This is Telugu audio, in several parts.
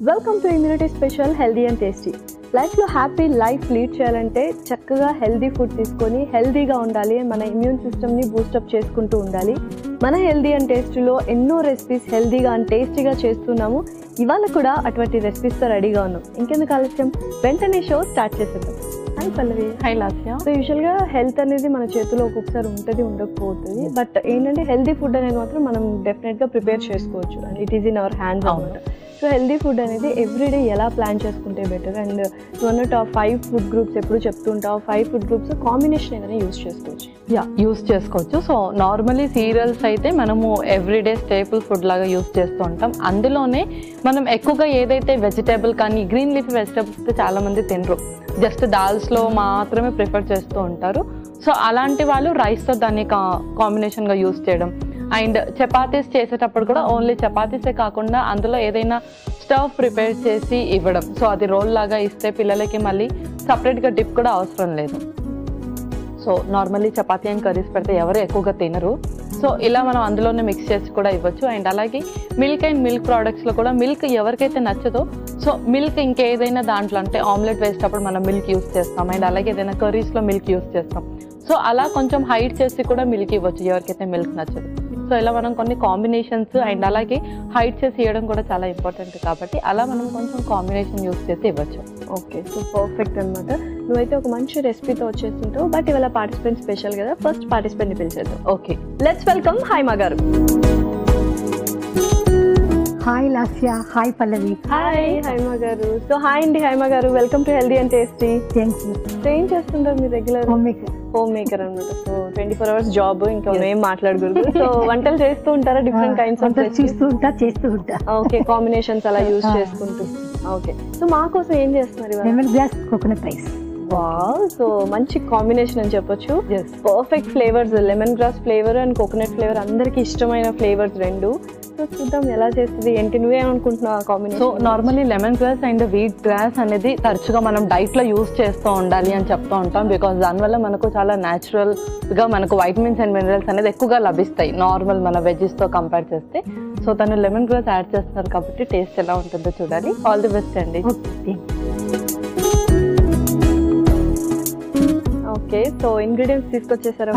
Welcome to immunity special healthy and tasty. లైఫ్లో హ్యాపీ లైఫ్ లీడ్ చేయాలంటే చక్కగా హెల్దీ ఫుడ్ తీసుకొని హెల్దీగా ఉండాలి, మన ఇమ్యూన్ సిస్టమ్ని బూస్టప్ చేసుకుంటూ ఉండాలి. మన హెల్దీ అండ్ టేస్టీలో ఎన్నో రెసిపీస్ హెల్దీగా అండ్ టేస్టీగా చేస్తున్నాము. ఇవాళ కూడా అటువంటి రెసిపీస్తో రెడీగా ఉన్నాం. ఇంకెందుకు ఆలస్యం, వెంటనే షో స్టార్ట్ చేసేద్దాం. Hi Pallavi. Hi Lasya. So యూజువల్గా హెల్త్ అనేది మన చేతిలో ఒక్కొక్కసారి ఉంటుంది, ఉండకపోతుంది. బట్ ఏంటంటే హెల్దీ ఫుడ్ అనేది మాత్రం మనం డెఫినెట్గా ప్రిపేర్ చేసుకోవచ్చు and it is in our hands అనమాట. సో హెల్దీ ఫుడ్ అనేది ఎవ్రీడే ఎలా ప్లాన్ చేసుకుంటే బెటర్, అండ్ నువ్వు అన్నట్టు ఆ 5 ఫుడ్ గ్రూప్స్ ఎప్పుడు చెప్తుంటావు, 5 ఫుడ్ గ్రూప్స్ కాంబినేషన్ ఏదైనా యూస్ చేసుకోవచ్చు. యూస్ చేసుకోవచ్చు. సో నార్మలీ సీరియల్స్ అయితే మనము ఎవ్రీడే స్టేపుల్ ఫుడ్ లాగా యూస్ చేస్తూ ఉంటాం. అందులోనే మనం ఎక్కువగా ఏదైతే వెజిటేబుల్ కానీ గ్రీన్ లీఫీ వెజిటేబుల్స్ చాలా మంది తినరు, జస్ట్ దాల్స్లో మాత్రమే ప్రిఫర్ చేస్తూ ఉంటారు. సో అలాంటి వాళ్ళు రైస్తో దాన్ని కాంబినేషన్గా యూస్ చేయడం, అండ్ చపాతీస్ చేసేటప్పుడు కూడా ఓన్లీ చపాతీసే కాకుండా అందులో ఏదైనా స్టఫ్ ప్రిపేర్ చేసి ఇవ్వడం. సో అది రోల్ లాగా ఇస్తే పిల్లలకి మళ్ళీ సపరేట్గా డిప్ కూడా అవసరం లేదు. So normally chapati and curries పెడితే ఎవరు ఎక్కువగా తినరు. సో ఇలా మనం అందులోనే మిక్స్ చేసి కూడా ఇవ్వచ్చు. అండ్ అలాగే మిల్క్ అండ్ మిల్క్ ప్రోడక్ట్స్లో కూడా మిల్క్ ఎవరికైతే నచ్చదో, సో మిల్క్ ఇంకేదైనా దాంట్లో అంటే ఆమ్లెట్ వేసేటప్పుడు మనం మిల్క్ యూస్ చేస్తాం, అండ్ అలాగే ఏదైనా కర్రీస్లో మిల్క్ యూస్ చేస్తాం. సో అలా కొంచెం హైట్ చేసి కూడా మిల్క్ ఇవ్వచ్చు ఎవరికైతే మిల్క్ నచ్చదు. సో ఇలా మనం కొన్ని కాంబినేషన్స్ అండ్ అలాగే హైట్ చేసి ఇవ్వడం కూడా చాలా ఇంపార్టెంట్ కాబట్టి అలా మనం కొంచెం కాంబినేషన్ యూస్ చేసి ఇవ్వచ్చు. ఓకే, సో పర్ఫెక్ట్ అనమాట. నువ్వైతే ఒక మంచి రెసిపీతో వచ్చేస్తుంటావు. బట్ ఇవాళ పార్టిసిపెంట్ స్పెషల్ కదా, ఫస్ట్ పార్టిసిపెంట్ని పిలిచేద్దాం. Okay, let's welcome Haima garu. Hi Lasya. Hi Pallavi. Hi Haima garu. So hi అండి Haima garu, welcome to healthy and tasty. Thank you. So ఏం చేస్తుంటారు మీరు రెగ్యులర్? హోమ్ మేకర్ అనమాట. సో 24 hours జాబ్, ఇంకా ఏం మాట్లాడకూడదు. సో వంటలు చేస్తూ ఉంటారా? డిఫరెంట్ కైండ్స్ ఆఫ్ చేస్తూ ఉంటా. ఓకే, కాంబినేషన్స్ అలా యూజ్ చేసుకుంటూ. ఓకే, సో మా కోసం ఏం చేస్తున్నారు? Lemon grass coconut rice. Wow, so మంచి కాంబినేషన్ అని చెప్పొచ్చు. Perfect flavours, lemon grass flavour and coconut flavour అందరికి ఇష్టమైన ఫ్లేవర్స్ రెండు. సో చూద్దాం ఎలా చేస్తుంది ఏంటి, నువ్వేమనుకుంటున్నావు combination? So normally lemon grass and wheat grass అనేది తరచుగా మనం డైట్లో యూస్ చేస్తూ ఉండాలి అని చెప్తూ ఉంటాం. బికాస్ దానివల్ల మనకు చాలా న్యాచురల్గా మనకు వైటమిన్స్ అండ్ మినరల్స్ అనేది ఎక్కువగా లభిస్తాయి నార్మల్ మన వెజెస్తో కంపేర్ చేస్తే. సో తను లెమన్ గ్రాస్ యాడ్ చేస్తున్నారు కాబట్టి టేస్ట్ ఎలా ఉంటుందో చూడాలి. ఆల్ ది బెస్ట్ అండి. ఓకే, సో ఇంగ్రీడియంట్స్ తీసుకొచ్చేసారా?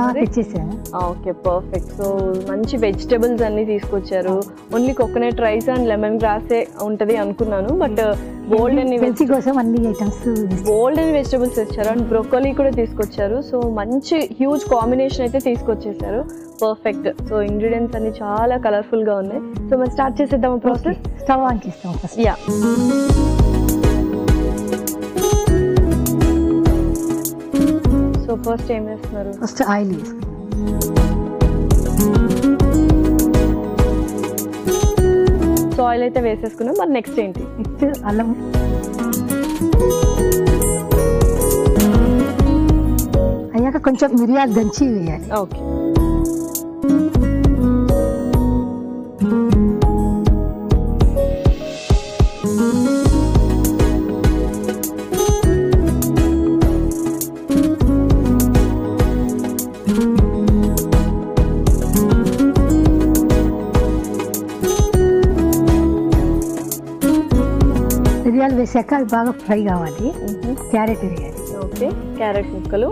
Okay, perfect. సో మంచి వెజిటబుల్స్ అన్ని తీసుకొచ్చారు. Only coconut rice and lemon గ్రాసే ఉంటది అనుకున్నాను, బట్ బోల్డ్ అండ్ వెజిటబుల్స్ తెచ్చారు అండ్ బ్రోకోలీ కూడా తీసుకొచ్చారు. సో మంచి హ్యూజ్ కాంబినేషన్ అయితే తీసుకొచ్చేసారు. పర్ఫెక్ట్. సో ఇంగ్రీడియంట్స్ అన్ని చాలా కలర్ఫుల్ గా ఉన్నాయి. సో మనం స్టార్ట్ చేసేద్దాం ప్రాసెస్. స్టవ్ ఆన్ చేస్తాం ఫస్ట్. యా, సో ఫస్ట్ ఏం వేస్తున్నారు? ఫస్ట్ ఆయిల్ వేసుకుంటాం. సో ఆయిల్ అయితే వేసేసుకున్నాం, మరి నెక్స్ట్ ఏంటి? నెక్స్ట్ అల్లం, అయ్యాక కొంచెం మిరియాలు దంచి వేయాలి. ఓకే, మిరియాలు వేసాక అది బాగా ఫ్రై కావాలి. క్యారెట్ వేయాలి. ఓకే, క్యారెట్ ముక్కలు.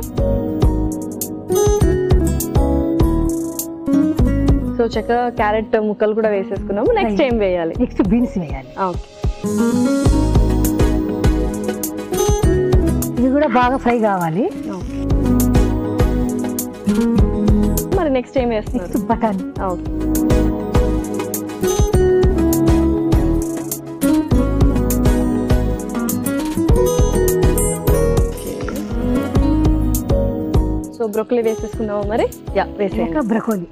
సో చక్కగా క్యారెట్ ముక్కలు కూడా వేసేసుకున్నాము. నెక్స్ట్ ఏం వేయాలి? నెక్స్ట్ బీన్స్ వేయాలి. ఓకే, ఇది కూడా బాగా ఫ్రై కావాలి. మరి నెక్స్ట్ ఏం వేస్తున్నారు? నెక్స్ట్ బటానీ. ఓకే, సో బ్రోకలీ వేసేసుకున్నాము మరి. యా, వేసాక బ్రకోలీ.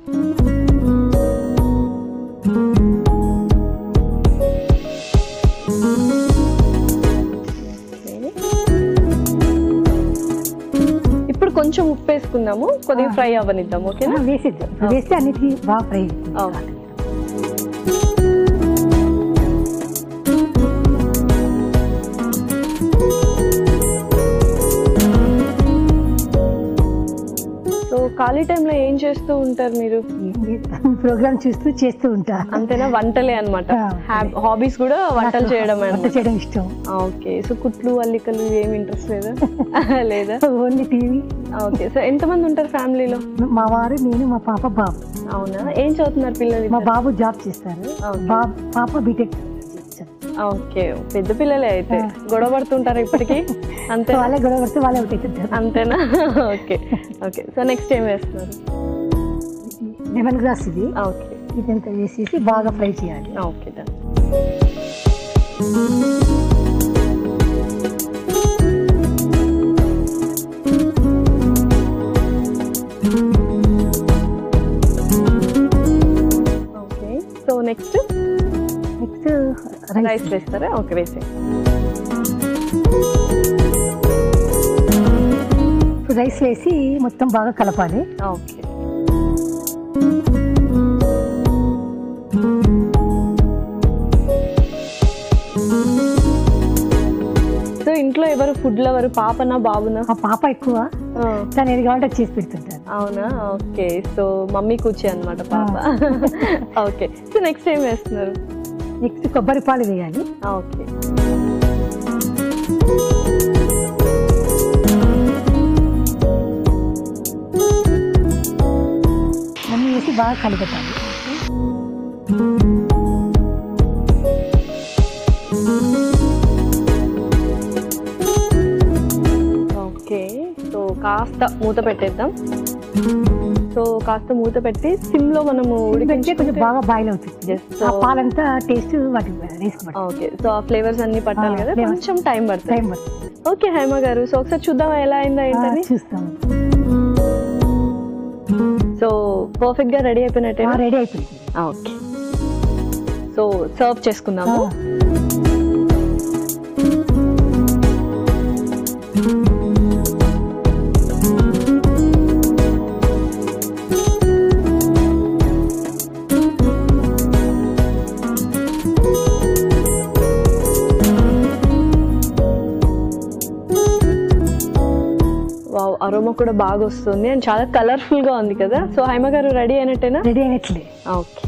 ఇప్పుడు కొంచెం ఉప్పు వేసుకుందాము, కొద్దిగా ఫ్రై అవ్వనిద్దాం. ఓకేనా? వేసేద్దాం. వేస్తే అన్నిటికీ బాగా ఫ్రై. సో ఖాళీ టైంలో ఏం చేస్తూ ఉంటారు మీరు? ప్రోగ్రామ్ చూస్తూ చేస్తూ ఉంటా. అంతేనా? వంటలే అన్నమాట. హాబీస్ కూడా వంటలు చేయడం. వంట చేయడం ఇష్టం. ఓకే. సో కుట్లు అల్లికలు ఏమి ఇంట్రెస్ట్ లేదా? లేదా? Only TV. ఓకే. సో ఎంతమంది ఉంటారు ఫ్యామిలీలో? మా వారు, నేను, మా పాప, బాబు. అవునా? ఏం చదువుతున్నారు పిల్లలు? మా బాబు జాబ్ చేస్తారు, పాప బీటెక్. ఓకే. పెద్ద పిల్లలే అయితే. గొడవ పడుతుంటారు ఇప్పటికి? అంతే, వాళ్ళే గొడవ పడితే వాళ్ళే అవుతాయి. అంతేనా? ఓకే. ఓకే. సో నెక్స్ట్ ఏం వేస్తున్నారు? లెమన్ గ్రాస్ ఇది. ఓకే. ఇదంతా వేసేసి బాగా ఫ్రై చేయాలి. Okay done. Okay. So next rice వేస్తారా? ఓకే, వేసే. రైస్ వేసి మొత్తం బాగా కలపాలి. ఓకే. సో ఇంట్లో ఎవరు ఫుడ్ లవర్? పాపనా బాబునా? మా పాప ఎక్కువ, తను ఏది కావాలంటే చేసి పెడుతుంటారు. అవునా? ఓకే. సో మమ్మీ కూర్చే అన్నమాట పాప. ఓకే. సో నెక్స్ట్ ఏం వేస్తున్నారు? నెక్స్ట్ కొబ్బరి పాలు వేయాలి. ఓకే. అన్నీ వేసి బాగా కలిపెట్టాలి. ఓకే. సో కాస్త మూత పెట్టేద్దాం. సో కాస్త మూత పెట్టి సిమ్ లో మనము ఉడికించే కొంచెం బాగా బాయిల్ అవుతుంది. జస్ట్ ఆ పాలంతా టేస్ట్ వాటికి వేసుకోవాలి. ఓకే. సో ఆ ఫ్లేవర్స్ అన్ని పట్టాలి కదా, కొంచెం టైం పడుతుంది. ఓకే హైమ గారు, సో ఒకసారి చూద్దామా ఎలా అయిందా ఏంటని? చూస్తాం. సో పర్ఫెక్ట్ గా రెడీ అయిపోయినట్టే? రెడీ అయిపోయింది. ఓకే. సో సర్వ్ చేసుకుందాము. అరోమా కూడా బాగా వస్తుంది అండ్ చాలా కలర్ఫుల్ గా ఉంది కదా. సో హైమ గారు రెడీ అయినట్టేనా? రెడీ అయినట్లే. Okay.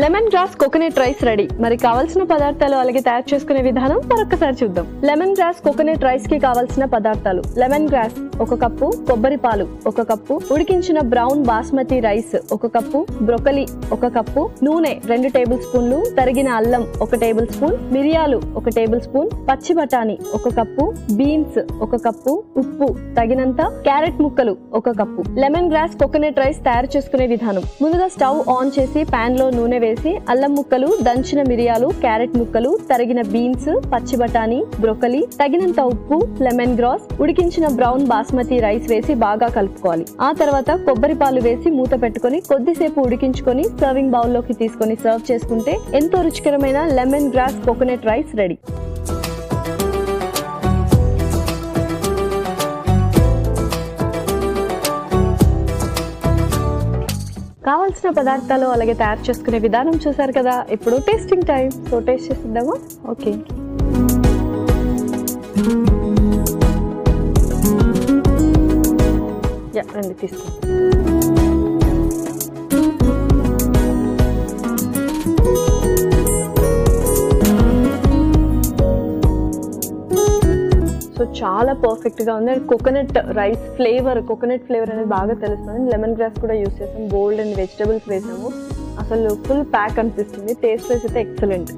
Lemon grass coconut rice ready. మరి కావాల్సిన పదార్థాలు అలాగే తయారు చేసుకునే విధానం మరొకసారి చూద్దాం. లెమన్ గ్రాస్ కోకోనట్ రైస్ కి కావాల్సిన పదార్థాలు: లెమన్ గ్రాస్ 1 కప్పు, కొబ్బరి పాలు 1 కప్పు, ఉడికించిన brown basmati rice 1 cup, broccoli 1 cup, నూనె 2 టేబుల్ స్పూన్లు, తరిగిన అల్లం 1 టేబుల్ స్పూన్, మిరియాలు 1 టేబుల్ స్పూన్, పచ్చి బఠానీ 1 కప్పు, బీన్స్ 1 కప్పు, ఉప్పు తగినంత, క్యారెట్ ముక్కలు 1 cup. Lemon grass coconut rice తయారు చేసుకునే విధానం: ముందుగా స్టవ్ ఆన్ చేసి పాన్ లో నూనె వేసి అల్లం ముక్కలు, దంచిన మిరియాలు, క్యారెట్ ముక్కలు, తరిగిన బీన్స్, పచ్చి బఠానీ, బ్రొకలి, తగినంత ఉప్పు, లెమన్ గ్రాస్, ఉడికించిన బ్రౌన్ బాస్మతి రైస్ వేసి బాగా కలుపుకోవాలి. ఆ తర్వాత కొబ్బరి పాలు వేసి మూత పెట్టుకొని కొద్దిసేపు ఉడికించుకొని సర్వింగ్ బౌల్లోకి తీసుకొని సర్వ్ చేసుకుంటే ఎంతో రుచికరమైన lemon grass coconut rice ready. కావాల్సిన పదార్థాలు అలాగే తయారు చేసుకునే విధానం చూసారు కదా. ఇప్పుడు టేస్టింగ్ టైం. సో టేస్ట్ చేసిద్దామా? ఓకే. రండి తీసుకోండి. సో చాలా పర్ఫెక్ట్ గా ఉంది. And coconut rice flavour, coconut flavour అనేది బాగా తెలుస్తుంది. లెమన్ గ్రాస్ కూడా యూస్ చేసాం, బోల్డ్ అండ్ వెజిటబుల్స్ వేసాము. అసలు ఫుల్ ప్యాక్ అనిపిస్తుంది. టేస్ట్ వైస్ అయితే ఎక్సలెంట్.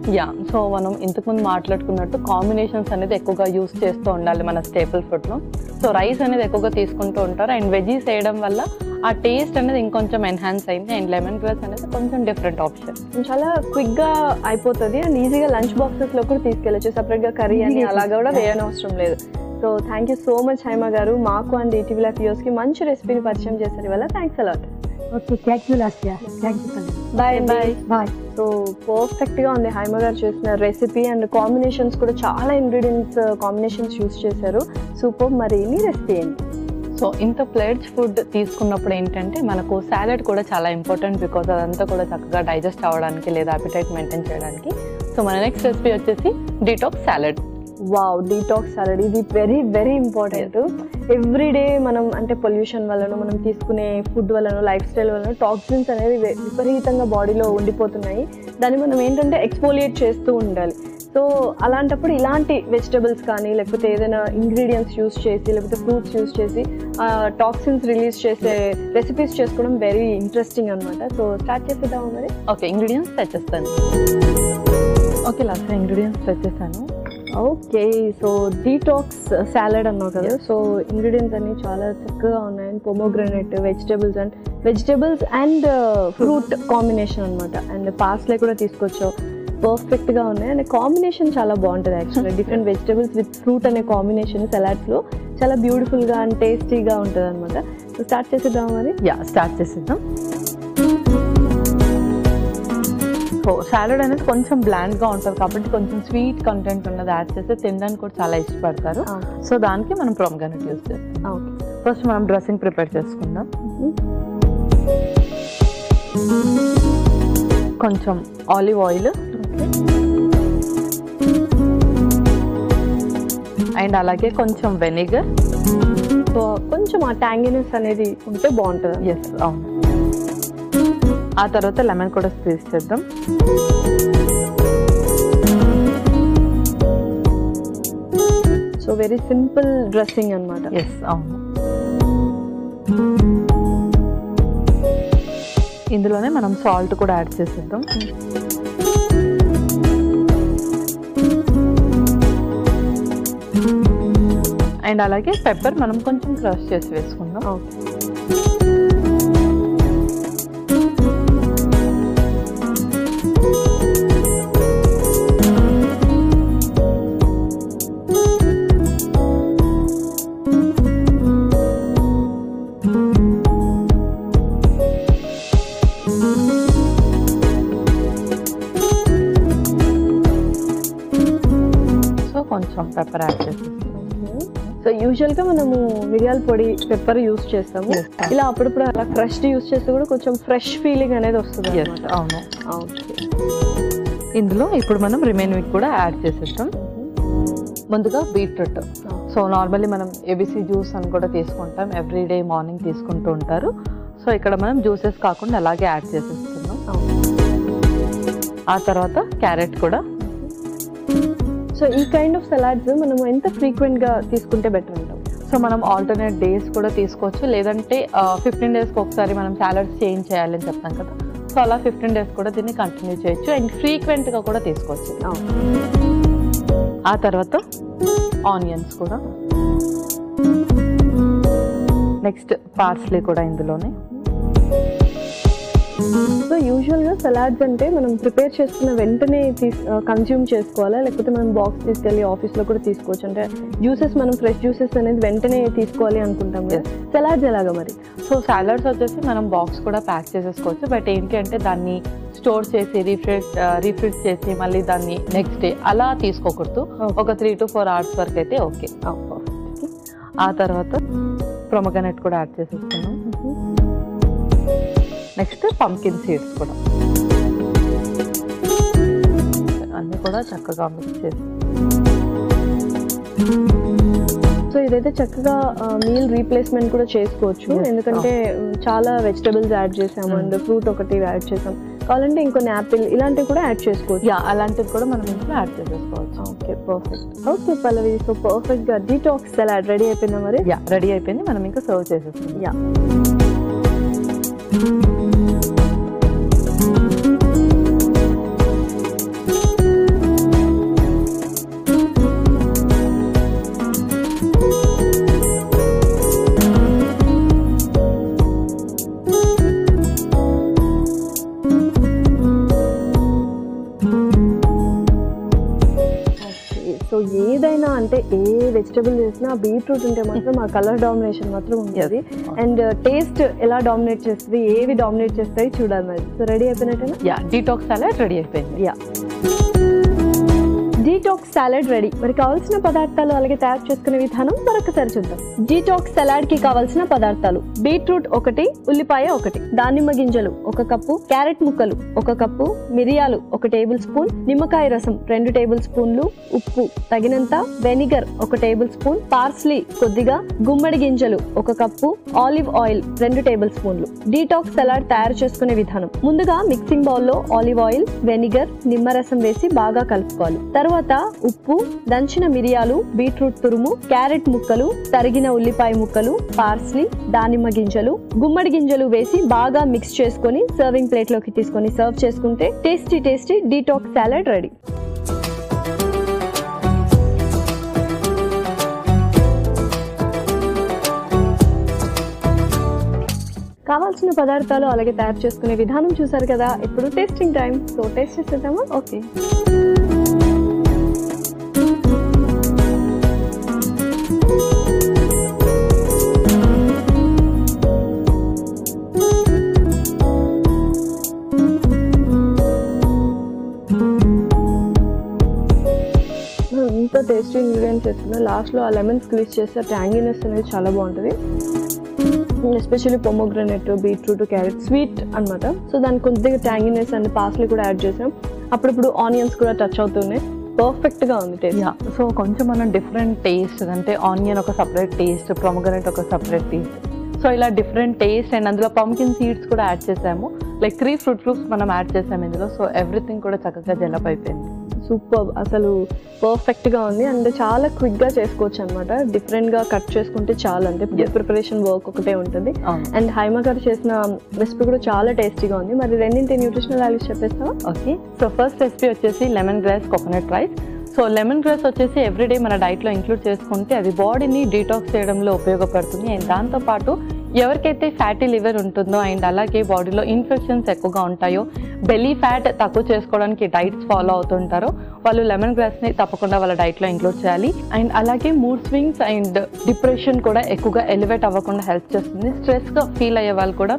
సో మనం ఇంతకుముందు మాట్లాడుకున్నట్టు కాంబినేషన్స్ అనేది ఎక్కువగా యూస్ చేస్తూ ఉండాలి మన స్టేపుల్ ఫుడ్ లో. సో రైస్ అనేది ఎక్కువగా తీసుకుంటూ ఉంటారు అండ్ వెజీస్ వేయడం వల్ల ఆ టేస్ట్ అనేది ఇంకొంచెం ఎన్హాన్స్ అయింది. అండ్ లెమన్ గ్రాస్ అనేది కొంచెం డిఫరెంట్ ఆప్షన్. చాలా క్విక్ గా అయిపోతుంది అండ్ ఈజీగా లంచ్ బాక్సెస్ లో కూడా తీసుకెళ్ళచ్చు. సపరేట్ గా కర్రీ అని అలాగా కూడా వేయనవసరం లేదు. So thank you so much Haima గారు. మాకు అండ్ ఈటీవీ లైఫ్ వ్యూవర్స్ కి మంచి రెసిపీని పరిచయం చేశారు ఇవాళ. Thanks a lot. Okay, thank you Lasya. Thank you. Bye bye bye. So perfect గా ఉంది హైమ గారు చేసిన రెసిపీ అండ్ కాంబినేషన్స్ కూడా చాలా ఇంగ్రీడియంట్స్ కాంబినేషన్స్ యూస్ చేశారు. సూపర్. మరి మీ రెసిపీ ఏంటి? సో ఇంత ప్లేట్స్ ఫుడ్ తీసుకున్నప్పుడు ఏంటంటే మనకు సాలెడ్ కూడా చాలా ఇంపార్టెంట్, బికాజ్ అదంతా కూడా చక్కగా డైజెస్ట్ అవ్వడానికి లేదా అపిటైట్ మెయింటైన్ చేయడానికి. సో మన నెక్స్ట్ రెసిపీ వచ్చేసి detox salad. Wow, detox salad ఇది వెరీ వెరీ ఇంపార్టెంట్. ఎవ్రీడే మనం అంటే పొల్యూషన్ వలన మనం తీసుకునే ఫుడ్ వలన లైఫ్ స్టైల్ వలన టాక్సిన్స్ అనేది విపరీతంగా బాడీలో ఉండిపోతున్నాయి. దాన్ని మనం ఏంటంటే ఎక్స్ఫోలియేట్ చేస్తూ ఉండాలి. సో అలాంటప్పుడు ఇలాంటి వెజిటబుల్స్ కానీ లేకపోతే ఏదైనా ఇంగ్రీడియంట్స్ యూస్ చేసి లేకపోతే ఫ్రూట్స్ యూస్ చేసి టాక్సిన్స్ రిలీజ్ చేసే రెసిపీస్ చేసుకోవడం వెరీ ఇంట్రెస్టింగ్ అనమాట. సో స్టార్ట్ చేసేద్దాము మరి. ఓకే, ఇంగ్రీడియంట్స్ తెచ్చేస్తాను. ఓకే, లాస్ట్ ఇంగ్రీడియంట్స్ తెచ్చేస్తాను. ఓకే, సో డీటాక్స్ సాలడ్ అన్నావు కదా. సో ఇంగ్రీడియంట్స్ అన్ని చాలా చక్కగా ఉన్నాయి. Pomegranate, vegetables and fruit combination అనమాట. అండ్ పార్స్లే కూడా తీసుకొచ్చావు, పర్ఫెక్ట్గా ఉన్నాయి. అండ్ కాంబినేషన్ చాలా బాగుంటుంది actually. Different vegetables with fruit అనే కాంబినేషన్ సలాడ్స్లో చాలా బ్యూటిఫుల్గా అండ్ టేస్టీగా ఉంటుంది అనమాట. సో స్టార్ట్ చేసేద్దాం మరి. స్టార్ట్ చేసేద్దాం. సో సాలడ్ అనేది కొంచెం బ్లాండ్గా ఉంటుంది కాబట్టి కొంచెం స్వీట్ కంటెంట్ ఉన్నది యాడ్ చేస్తే తినడానికి కూడా చాలా ఇష్టపడతారు. సో దానికి మనం పొమోగ్రనేట్ యూస్ చేస్తాం. ఫస్ట్ మనం డ్రెస్సింగ్ ప్రిపేర్ చేసుకుందాం. కొంచెం ఆలివ్ ఆయిల్ అండ్ అలాగే కొంచెం వెనిగర్. సో కొంచెం ఆ ట్యాంగినెస్ అనేది ఉంటే బాగుంటుంది. ఎస్, అవును. ఆ తర్వాత లెమన్ కూడా స్క్వీజ్ చేద్దాం. సో వెరీ సింపుల్ డ్రెస్సింగ్ అనమాట. ఎస్, అవును. ఇందులోనే మనం సాల్ట్ కూడా యాడ్ చేసేద్దాం. అండ్ అలాగే పెప్పర్ మనం కొంచెం క్రష్ చేసి వేసుకుందాం. కొంచెం పెప్పర్ యాడ్ చేసేస్తాం. సో యూజువల్గా మనము మిరియాల పొడి పెప్పర్ యూస్ చేస్తాము. ఇలా అప్పుడప్పుడు అలా క్రష్డ్ యూస్ చేస్తే కూడా కొంచెం ఫ్రెష్ ఫీలింగ్ అనేది వస్తుంది. అవును. ఇందులో ఇప్పుడు మనం రిమైనింగ్ కూడా యాడ్ చేసేస్తాం. ముందుగా బీట్రూట్. సో నార్మల్లీ మనం ఏబీసీ జ్యూస్ అని కూడా తీసుకుంటాం, ఎవ్రీడే మార్నింగ్ తీసుకుంటూ ఉంటారు. సో ఇక్కడ మనం జ్యూసెస్ కాకుండా అలాగే యాడ్ చేసేస్తున్నాం. ఆ తర్వాత క్యారెట్ కూడా. సో ఈ కైండ్ ఆఫ్ సలాడ్స్ మనం ఎంత ఫ్రీక్వెంట్గా తీసుకుంటే బెటర్ అంటాం? సో మనం ఆల్టర్నేట్ డేస్ కూడా తీసుకోవచ్చు, లేదంటే 15 డేస్కి ఒకసారి మనం సాలడ్స్ చేంజ్ చేయాలని చెప్తాం కదా. సో అలా 15 డేస్ కూడా దీన్ని కంటిన్యూ చేయొచ్చు అండ్ ఫ్రీక్వెంట్గా కూడా తీసుకోవచ్చు. ఆ తర్వాత ఆనియన్స్ కూడా, నెక్స్ట్ పార్స్లీ కూడా ఇందులోనే. సో యూజువల్గా సలాడ్స్ అంటే మనం ప్రిపేర్ చేసుకున్న వెంటనే కన్జ్యూమ్ చేసుకోవాలా, లేకపోతే మనం బాక్స్ తీసుకెళ్ళి ఆఫీస్లో కూడా తీసుకోవచ్చు? అంటే జ్యూసెస్ మనం ఫ్రెష్ జ్యూసెస్ అనేది వెంటనే తీసుకోవాలి అనుకుంటాం కదా, సలాడ్స్ ఎలాగా మరి? సో సాలడ్స్ వచ్చేసి మనం బాక్స్ కూడా ప్యాక్ చేసేసుకోవచ్చు. బట్ ఏంటి అంటే దాన్ని స్టోర్ చేసి రీఫ్రిజ్ చేసి మళ్ళీ దాన్ని నెక్స్ట్ డే అలా తీసుకోకూడదు. ఒక 3 to 4 hours వరకు అయితే ఓకే. ఆ తర్వాత పొమోగ్రనేట్ కూడా యాడ్ చేసేస్తున్నాం. నెక్స్ట్ పంకిన్ సీడ్స్ కూడా అన్నీ కూడా చక్కగా మిక్స్ చేసి. సో ఇదైతే చక్కగా మీల్ రీప్లేస్మెంట్ కూడా చేసుకోవచ్చు, ఎందుకంటే చాలా వెజిటబుల్స్ యాడ్ చేసాము అండ్ ఫ్రూట్ ఒకటి యాడ్ చేసాం. కావాలంటే ఇంకొన్ని యాపిల్ ఇలాంటివి కూడా యాడ్ చేసుకోవచ్చు. అలాంటివి కూడా మనం ఇంట్లో యాడ్ చేసేసుకోవచ్చు. Okay, perfect. ఓకే పల్లవి, సో పర్ఫెక్ట్గా డీటాక్స్ సలాడ్ రెడీ అయిపోయిందా మరి? రెడీ అయిపోయింది. మనం ఇంకా సర్వ్ చేసేస్తాం. సో ఏదైనా అంటే ఏ వెజిటబుల్ చేసినా బీట్రూట్ ఉంటే మాత్రం ఆ కలర్ డామినేషన్ మాత్రం ఉంటుంది. అండ్ టేస్ట్ ఎలా డామినేట్ చేస్తుంది, ఏవి డామినేట్ చేస్తాయి చూడాలి మరి. సో రెడీ అయిపోయినట్టేనా? డీటాక్స్ సలాడ్ రెడీ అయిపోయింది. Detox detox salad ready. మరి కావాల్సిన పదార్థాలు అలాగే తయారు చేసుకునే విధానం మరొకసారి చూద్దాం. డీటాక్స్ సలాడ్ కి కావాల్సిన పదార్థాలు: బీట్రూట్ 1, ఉల్లిపాయ 1, దానిమ్మ గింజలు 1 కప్పు, క్యారెట్ ముక్కలు 1 కప్పు, మిరియాలు 1 టేబుల్ స్పూన్, నిమ్మకాయ రసం 2 టేబుల్ స్పూన్లు, ఉప్పు తగినంత, వెనిగర్ 1 టేబుల్ స్పూన్, పార్స్లీ కొద్దిగా, గుమ్మడి గింజలు 1 కప్పు, ఆలివ్ ఆయిల్ 2 టేబుల్ స్పూన్లు. డీటాక్స్ సలాడ్ తయారు చేసుకునే విధానం: ముందుగా మిక్సింగ్ బౌల్లో ఆలివ్ ఆయిల్, వెనిగర్, నిమ్మరసం వేసి బాగా కలుపుకోవాలి. తర్వాత ఉప్పు, దంచిన మిరియాలు, బీట్రూట్ తురుము, క్యారెట్ ముక్కలు, తరిగిన ఉల్లిపాయ ముక్కలు, పార్స్లీ, దానిమ్మ గింజలు, గుమ్మడి గింజలు వేసి బాగా మిక్స్ చేసుకొని సర్వింగ్ ప్లేట్ లోకి తీసుకొని సర్వ్ చేసుకుంటే టేస్టీ డీటాక్స్ సాలడ్ రెడీ. కావాల్సిన పదార్థాలు అలాగే తయారు చేసుకునే విధానం చూసారు కదా. ఇప్పుడు టేస్టింగ్ టైం. సో టేస్ట్ చేసేద్దామా? ఓకే. ఇంత టేస్టీ ఇంగ్రీడియంట్స్ వేసుకున్నా లాస్ట్లో ఆ లెమన్ స్క్వీజ్ చేస్తే ట్యాంగినెస్ అనేది చాలా బాగుంటుంది. Especially pomegranate, beetroot, carrot sweet అనమాట. సో దానికి కొద్దిగా ట్యాంగినెస్ అండ్ పాస్లీ కూడా యాడ్ చేసాం. అప్పుడప్పుడు ఆనియన్స్ కూడా టచ్ అవుతున్నాయి. పర్ఫెక్ట్ గా ఉంది టేస్ట్. సో కొంచెం మనం డిఫరెంట్ టేస్ట్ అంటే ఆనియన్ ఒక సపరేట్ టేస్ట్, పొమోగ్రనేట్ ఒక సపరేట్ టేస్ట్, సో ఇలా డిఫరెంట్ టేస్ట్ అండ్ అందులో పంకిన్ సీడ్స్ కూడా యాడ్ చేసాము. లైక్ 3 ఫ్రూట్ లూప్స్ మనం యాడ్ చేసాము ఇందులో. సో ఎవ్రీథింగ్ కూడా చక్కగా డెవలప్ అయిపోయింది. సూపర్, అసలు పర్ఫెక్ట్ గా ఉంది అండ్ చాలా క్విక్ గా చేసుకోవచ్చు అనమాట. డిఫరెంట్ గా కట్ చేసుకుంటే చాలా, అంటే ప్రిపరేషన్ వర్క్ ఒకటే ఉంటుంది. అండ్ హైమా గారు చేసిన రెసిపీ కూడా చాలా టేస్టీగా ఉంది. మరి రెండింటి న్యూట్రిషనల్ వాల్యూస్ చెప్పేస్తావా? ఓకే. సో ఫస్ట్ రెసిపీ వచ్చేసి lemon grass coconut rice. So lemon grass వచ్చేసి ఎవ్రీడే మన డైట్లో ఇంక్లూడ్ చేసుకుంటే అది బాడీని డీటాక్స్ చేయడంలో ఉపయోగపడుతుంది. అండ్ దాంతోపాటు ఎవరికైతే ఫ్యాటీ లివర్ ఉంటుందో అండ్ అలాగే బాడీలో ఇన్ఫెక్షన్స్ ఎక్కువగా ఉంటాయో, బెల్లీ ఫ్యాట్ తక్కువ చేసుకోవడానికి డైట్స్ ఫాలో అవుతుంటారో వాళ్ళు లెమన్ గ్రాస్ని తప్పకుండా వాళ్ళ డైట్లో ఇంక్లూడ్ చేయాలి. అండ్ అలాగే మూడ్ స్వింగ్స్ అండ్ డిప్రెషన్ కూడా ఎక్కువగా ఎలివేట్ అవ్వకుండా హెల్ప్ చేస్తుంది. స్ట్రెస్గా ఫీల్ అయ్యే వాళ్ళు కూడా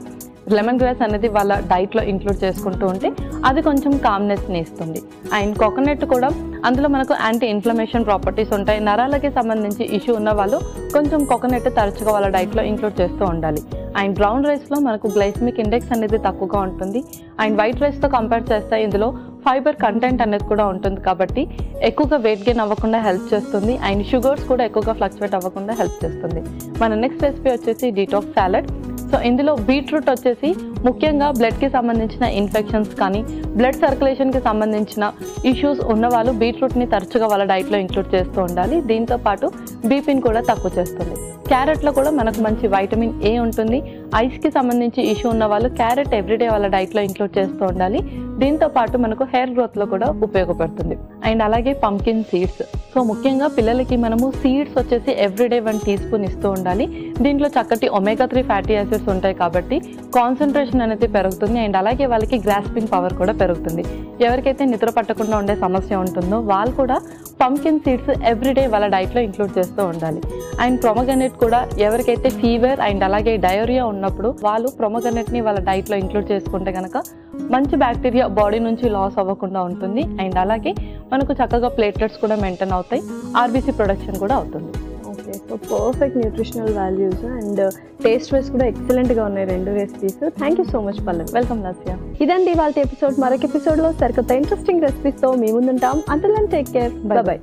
లెమన్ గ్రాస్ అనేది వాళ్ళ డైట్లో ఇంక్లూడ్ చేసుకుంటూ ఉంటే అది కొంచెం కామ్నెస్ని ఇస్తుంది. అండ్ కోకోనట్ కూడా అందులో మనకు యాంటీ ఇన్ఫ్లమేషన్ ప్రాపర్టీస్ ఉంటాయి. నరాలకి సంబంధించి ఇష్యూ ఉన్న వాళ్ళు కొంచెం కోకోనట్ తరచుగా వాళ్ళ డైట్లో ఇంక్లూడ్ చేస్తూ ఉండాలి. అండ్ బ్రౌన్ రైస్లో మనకు గ్లైసమిక్ ఇండెక్స్ అనేది తక్కువగా ఉంటుంది. అండ్ వైట్ రైస్తో కంపేర్ చేస్తే ఇందులో ఫైబర్ కంటెంట్ అనేది కూడా ఉంటుంది కాబట్టి ఎక్కువగా వెయిట్ గెయిన్ అవ్వకుండా హెల్ప్ చేస్తుంది. అండ్ షుగర్స్ కూడా ఎక్కువగా ఫ్లక్చువేట్ అవ్వకుండా హెల్ప్ చేస్తుంది. మన నెక్స్ట్ రెసిపీ వచ్చేసి డీటాక్స్ సాలడ్. సో ఇందులో బీట్రూట్ వచ్చేసి ముఖ్యంగా బ్లడ్కి సంబంధించిన ఇన్ఫెక్షన్స్ కానీ బ్లడ్ సర్క్యులేషన్కి సంబంధించిన ఇష్యూస్ ఉన్నవాళ్ళు బీట్రూట్ని తరచుగా వాళ్ళ డైట్లో ఇంక్లూడ్ చేస్తూ ఉండాలి. దీంతోపాటు బీపీని కూడా తక్కువ చేస్తుంది. క్యారెట్లో కూడా మనకు మంచి వైటమిన్ ఏ ఉంటుంది. ఐస్కి సంబంధించి ఇష్యూ ఉన్న వాళ్ళు క్యారెట్ ఎవ్రీడే వాళ్ళ డైట్లో ఇంక్లూడ్ చేస్తూ ఉండాలి. దీంతోపాటు మనకు హెయిర్ గ్రోత్లో కూడా ఉపయోగపడుతుంది. అండ్ అలాగే పంకిన్ సీడ్స్. సో ముఖ్యంగా పిల్లలకి మనము సీడ్స్ వచ్చేసి ఎవ్రీడే 1 టీ స్పూన్ ఇస్తూ ఉండాలి. దీంట్లో చక్కటి ఒమేగా 3 ఫ్యాటీ యాసిడ్స్ ఉంటాయి కాబట్టి కాన్సన్ట్రేషన్ అనేది పెరుగుతుంది. అండ్ అలాగే వాళ్ళకి గ్రాస్పింగ్ పవర్ కూడా పెరుగుతుంది. ఎవరికైతే నిద్ర పట్టకుండా ఉండే సమస్య ఉంటుందో వాళ్ళు కూడా పంకిన్ సీడ్స్ ఎవ్రీడే వాళ్ళ డైట్లో ఇంక్లూడ్ చేస్తూ ఉండాలి. అండ్ ప్రొమోగ్రనేట్ కూడా ఎవరికైతే ఫీవర్ అండ్ అలాగే డయోరియా ఉన్నప్పుడు వాళ్ళు ప్రొమోగ్రనేట్ని వాళ్ళ డైట్లో ఇంక్లూడ్ చేసుకుంటే కనుక మంచి బ్యాక్టీరియా బాడీ నుంచి లాస్ అవ్వకుండా ఉంటుంది. అండ్ అలాగే మనకు చక్కగా ప్లేట్లెట్స్ కూడా మెయింటైన్ అవుతాయి. ఆర్బీసీ ప్రొడక్షన్ కూడా అవుతుంది. Okay, so perfect nutritional values and taste wise కూడా ఎక్సలెంట్గా ఉన్నాయి 2 recipes. Thank you so much Pallavi. Welcome Lasya. ఇదండి వాళ్ళ ఎపిసోడ్. మరొక ఎపిసోడ్లో సరికొత్త ఇంట్రెస్టింగ్ రెసిపీస్తో మీ ముందుంటాం. Until then take care. Bye by.